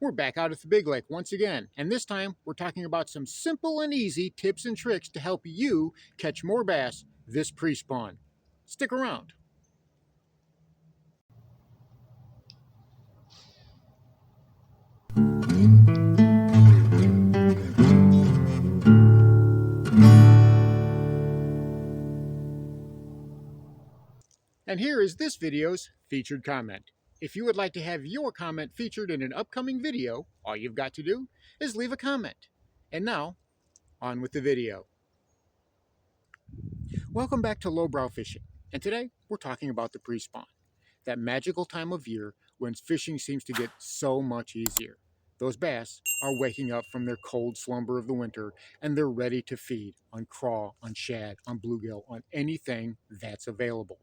We're back out at the Big Lake once again, and this time we're talking about some simple and easy tips and tricks to help you catch more bass this pre-spawn. Stick around. And here is this video's featured comment. If you would like to have your comment featured in an upcoming video, all you've got to do is leave a comment. And now, on with the video. Welcome back to Lowbrow Fishing, and today we're talking about the pre-spawn, that magical time of year when fishing seems to get so much easier. Those bass are waking up from their cold slumber of the winter, and they're ready to feed on craw, on shad, on bluegill, on anything that's available.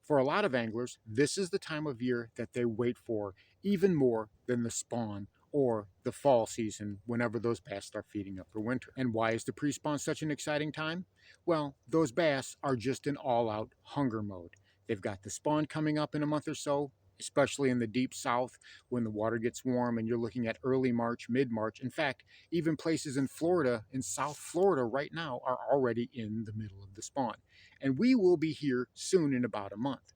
For a lot of anglers, this is the time of year that they wait for even more than the spawn or the fall season whenever those bass start feeding up for winter. And why is the pre-spawn such an exciting time? Well, those bass are just in all-out hunger mode. They've got the spawn coming up in a month or so, especially in the deep south when the water gets warm and you're looking at early March, mid-March. In fact, even places in Florida, in South Florida right now, are already in the middle of the spawn. And we will be here soon in about a month.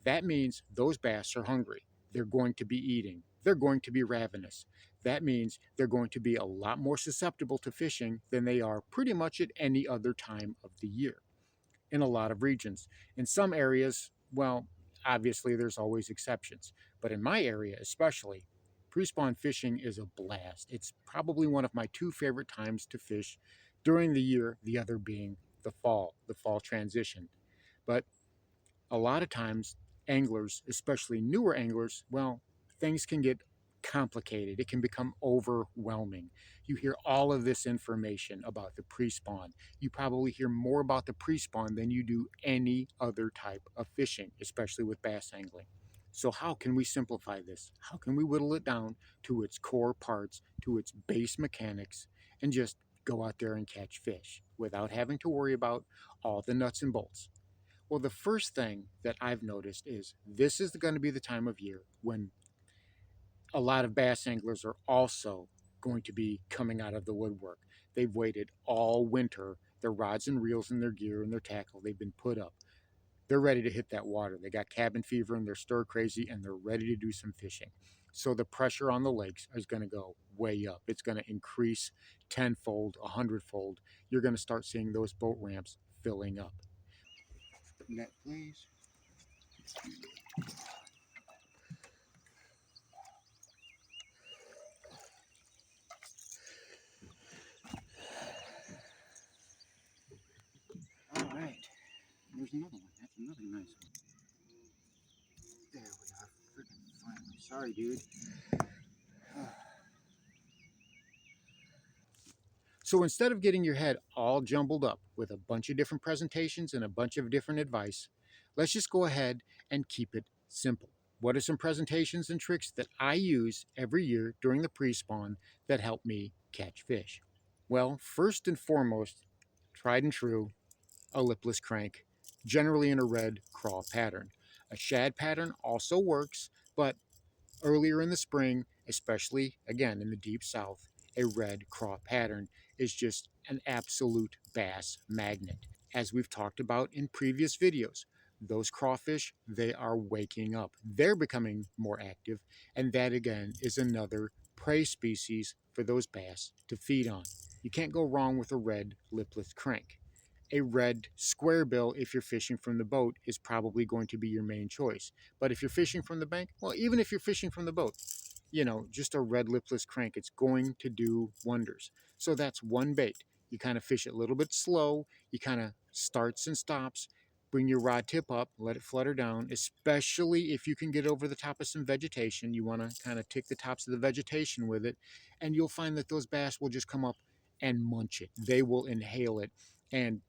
That means those bass are hungry. They're going to be eating. They're going to be ravenous. That means they're going to be a lot more susceptible to fishing than they are pretty much at any other time of the year in a lot of regions. In some areas, well, obviously there's always exceptions, but in my area especially, pre-spawn fishing is a blast. It's probably one of my two favorite times to fish during the year, the other being the fall transition. But a lot of times, anglers, especially newer anglers, well, things can get complicated. It can become overwhelming. You hear all of this information about the pre-spawn. You probably hear more about the pre-spawn than you do any other type of fishing, especially with bass angling. So how can we simplify this? How can we whittle it down to its core parts, to its base mechanics, and just go out there and catch fish without having to worry about all the nuts and bolts? Well, the first thing that I've noticed is this is going to be the time of year when a lot of bass anglers are also going to be coming out of the woodwork. They've waited all winter. Their rods and reels and their gear and their tackle, they've been put up. They're ready to hit that water. They got cabin fever and they're stir crazy and they're ready to do some fishing. So the pressure on the lakes is going to go way up. It's going to increase tenfold, 100-fold. You're going to start seeing those boat ramps filling up. Net, please. All right. There's another one. That's another nice one. There we are. Freaking finally. Sorry, dude. So instead of getting your head all jumbled up with a bunch of different presentations and a bunch of different advice, let's just go ahead and keep it simple. What are some presentations and tricks that I use every year during the pre-spawn that help me catch fish? Well, first and foremost, tried and true, a lipless crank, generally in a red craw pattern. A shad pattern also works, but earlier in the spring, especially again in the deep south, a red craw pattern is just an absolute bass magnet. As we've talked about in previous videos, those crawfish, they are waking up. They're becoming more active, and that again is another prey species for those bass to feed on. You can't go wrong with a red lipless crank. A red square bill, if you're fishing from the boat, is probably going to be your main choice. But if you're fishing from the bank, well, even if you're fishing from the boat, just a red lipless crank, it's going to do wonders. So that's one bait. You kind of fish it a little bit slow. You kind of starts and stops. Bring your rod tip up, let it flutter down, especially if you can get over the top of some vegetation. You want to kind of tick the tops of the vegetation with it, and you'll find that those bass will just come up and munch it. They will inhale it, and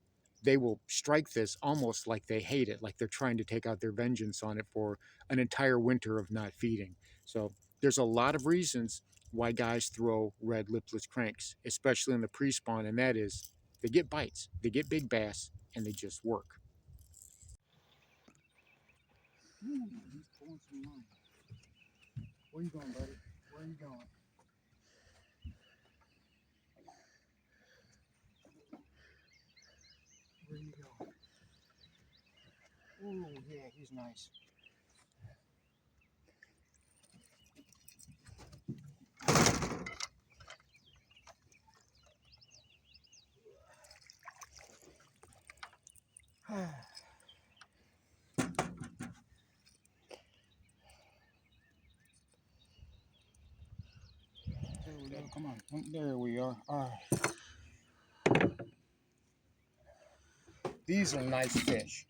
they will strike this almost like they hate it, like they're trying to take out their vengeance on it for an entire winter of not feeding. So there's a lot of reasons why guys throw red lipless cranks, especially in the pre-spawn, and that is they get bites, they get big bass, and they just work. Ooh, he's pulling some line. Where you going, buddy? Where are you going? Yeah, he's nice. There we go. Come on. There we are. All right. These are nice fish.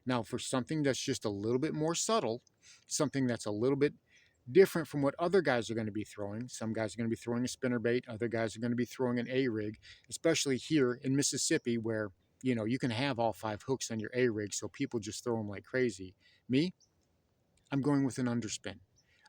Now, for something that's just a little bit more subtle, something that's a little bit different from what other guys are going to be throwing. Some guys are going to be throwing a spinnerbait. Other guys are going to be throwing an A-rig, especially here in Mississippi where, you know, you can have all 5 hooks on your A-rig, so people just throw them like crazy. Me, I'm going with an underspin.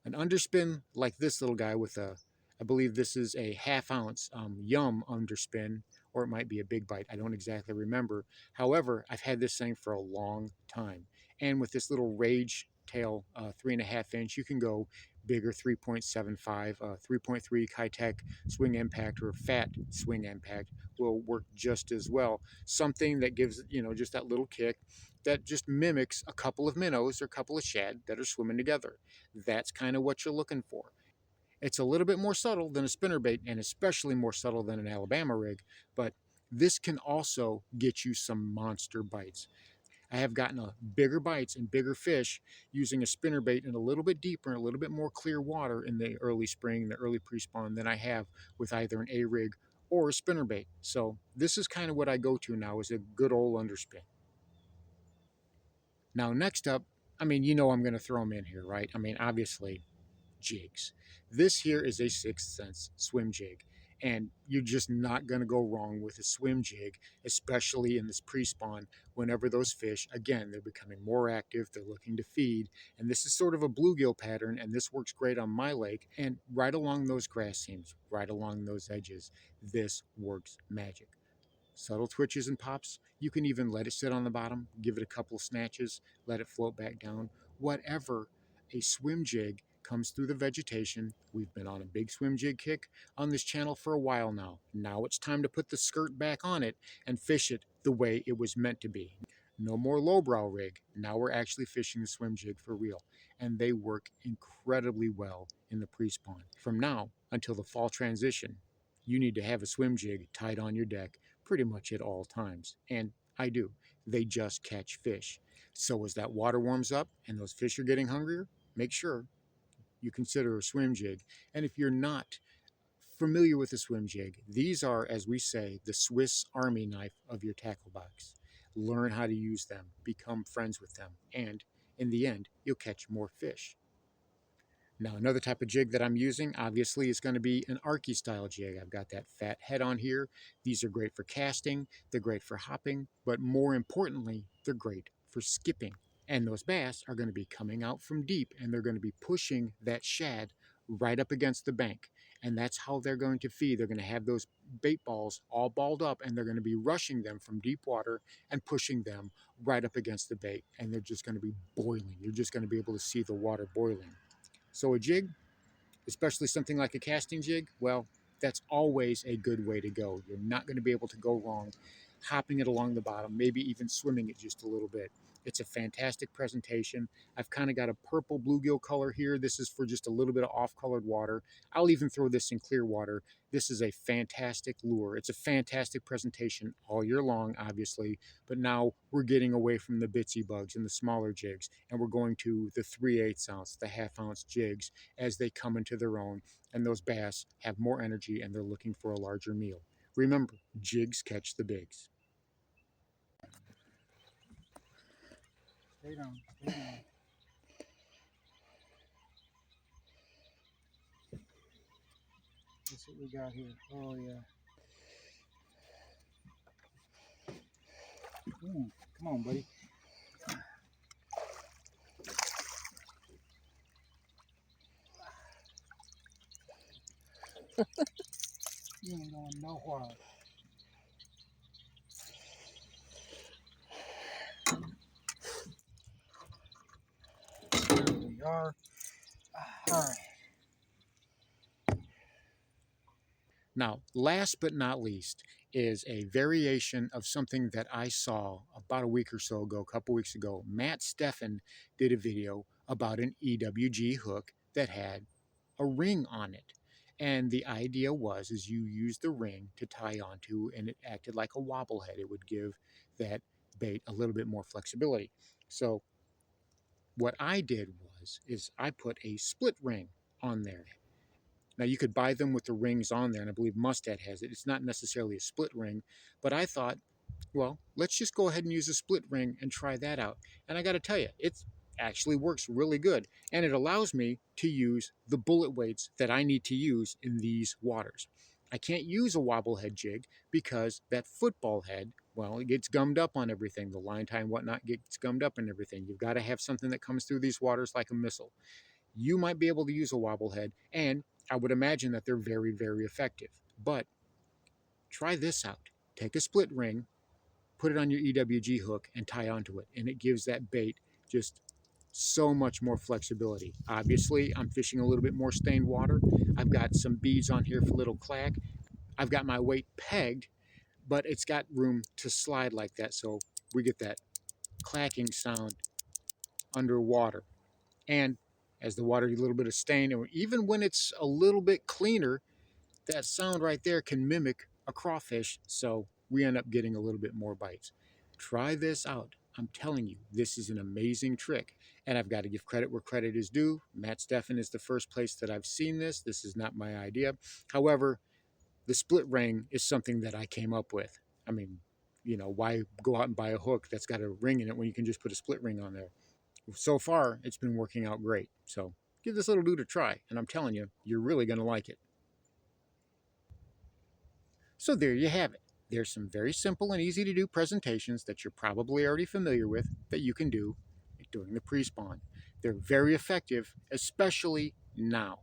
An underspin like this little guy with a, I believe this is a 1/2 ounce Yum underspin, or it might be a big bite. I don't exactly remember. However, I've had this thing for a long time. And with this little Rage tail 3.5 inch, you can go bigger 3.75, 3.3 Kitech swing impact or fat swing impact will work just as well. Something that gives, you know, just that little kick that just mimics a couple of minnows or a couple of shad that are swimming together. That's kind of what you're looking for. It's a little bit more subtle than a spinnerbait and especially more subtle than an Alabama rig, but this can also get you some monster bites. I have gotten bigger bites and bigger fish using a spinnerbait in a little bit deeper, a little bit more clear water in the early spring, the early pre-spawn than I have with either an A-rig or a spinnerbait. So this is kind of what I go to now is a good old underspin. Now, next up, I mean, you know I'm going to throw them in here, right? I mean, obviously, jigs. This here is a 6th Sense swim jig, and you're just not going to go wrong with a swim jig, especially in this pre-spawn whenever those fish, again, they're becoming more active, they're looking to feed, and this is sort of a bluegill pattern, and this works great on my lake, and right along those grass seams, right along those edges, this works magic. Subtle twitches and pops. You can even let it sit on the bottom, give it a couple of snatches, let it float back down. Whatever. A swim jig comes through the vegetation. We've been on a big swim jig kick on this channel for a while now. Now it's time to put the skirt back on it and fish it the way it was meant to be. No more lowbrow rig. Now we're actually fishing the swim jig for real. And they work incredibly well in the pre-spawn. From now until the fall transition, you need to have a swim jig tied on your deck pretty much at all times. And I do. They just catch fish. So as that water warms up and those fish are getting hungrier, make sure you consider a swim jig. And if you're not familiar with a swim jig, these are, as we say, the Swiss Army knife of your tackle box. Learn how to use them, become friends with them, and in the end, you'll catch more fish. Now, another type of jig that I'm using, obviously, is going to be an Arky style jig. I've got that fat head on here. These are great for casting, they're great for hopping, but more importantly, they're great for skipping. And those bass are going to be coming out from deep, and they're going to be pushing that shad right up against the bank. And that's how they're going to feed. They're going to have those bait balls all balled up, and they're going to be rushing them from deep water and pushing them right up against the bait. And they're just going to be boiling. You're just going to be able to see the water boiling. So a jig, especially something like a casting jig, well, that's always a good way to go. You're not going to be able to go wrong hopping it along the bottom, maybe even swimming it just a little bit. It's a fantastic presentation. I've kind of got a purple bluegill color here. This is for just a little bit of off-colored water. I'll even throw this in clear water. This is a fantastic lure. It's a fantastic presentation all year long, obviously, but now we're getting away from the bitsy bugs and the smaller jigs, and we're going to the 3/8 ounce, the 1/2 ounce jigs as they come into their own, and those bass have more energy and they're looking for a larger meal. Remember, jigs catch the bigs. Stay down, stay down. That's what we got here. Oh, yeah. Come on, buddy. You ain't going nowhere. There we are. All right. Now, last but not least is a variation of something that I saw about a week or so ago, a couple weeks ago. Matt Steffen did a video about an EWG hook that had a ring on it. And the idea was is you use the ring to tie onto, and it acted like a wobblehead. It would give that bait a little bit more flexibility. So what I did was is I put a split ring on there. Now you could buy them with the rings on there, and I believe Mustad has it. It's not necessarily a split ring, but I thought, well, let's just go ahead and use a split ring and try that out. And I got to tell you, it actually works really good, and it allows me to use the bullet weights that I need to use in these waters. I can't use a wobblehead jig because that football head, well, it gets gummed up on everything. The line tie and whatnot gets gummed up and everything. You've got to have something that comes through these waters like a missile. You might be able to use a wobblehead, and I would imagine that they're very, very effective. But try this out. Take a split ring, put it on your EWG hook, and tie onto it, and it gives that bait just so much more flexibility. Obviously, I'm fishing a little bit more stained water. I've got some beads on here for little clack. I've got my weight pegged, but it's got room to slide like that, so we get that clacking sound underwater. And as the water gets a little bit of stain, and even when it's a little bit cleaner, that sound right there can mimic a crawfish, so we end up getting a little bit more bites. Try this out. I'm telling you, this is an amazing trick. And I've got to give credit where credit is due. Matt Steffen is the first place that I've seen this. This is not my idea. However, the split ring is something that I came up with. I mean, why go out and buy a hook that's got a ring in it when you can just put a split ring on there? So far, it's been working out great. So give this little dude a try, and I'm telling you, you're really going to like it. So there you have it. There's some very simple and easy to do presentations that you're probably already familiar with that you can do during the pre-spawn. They're very effective, especially now.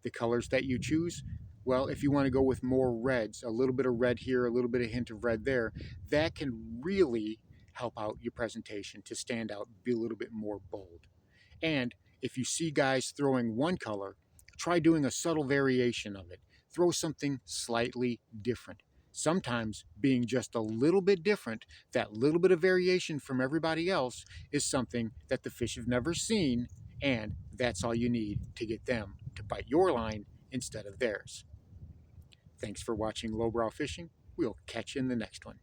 The colors that you choose, well, if you want to go with more reds, a little bit of red here, a little bit of hint of red there, that can really help out your presentation to stand out, be a little bit more bold. And if you see guys throwing one color, try doing a subtle variation of it. Throw something slightly different. Sometimes being just a little bit different, that little bit of variation from everybody else, is something that the fish have never seen, and that's all you need to get them to bite your line instead of theirs. Thanks for watching Lowbrow Fishing. We'll catch you in the next one.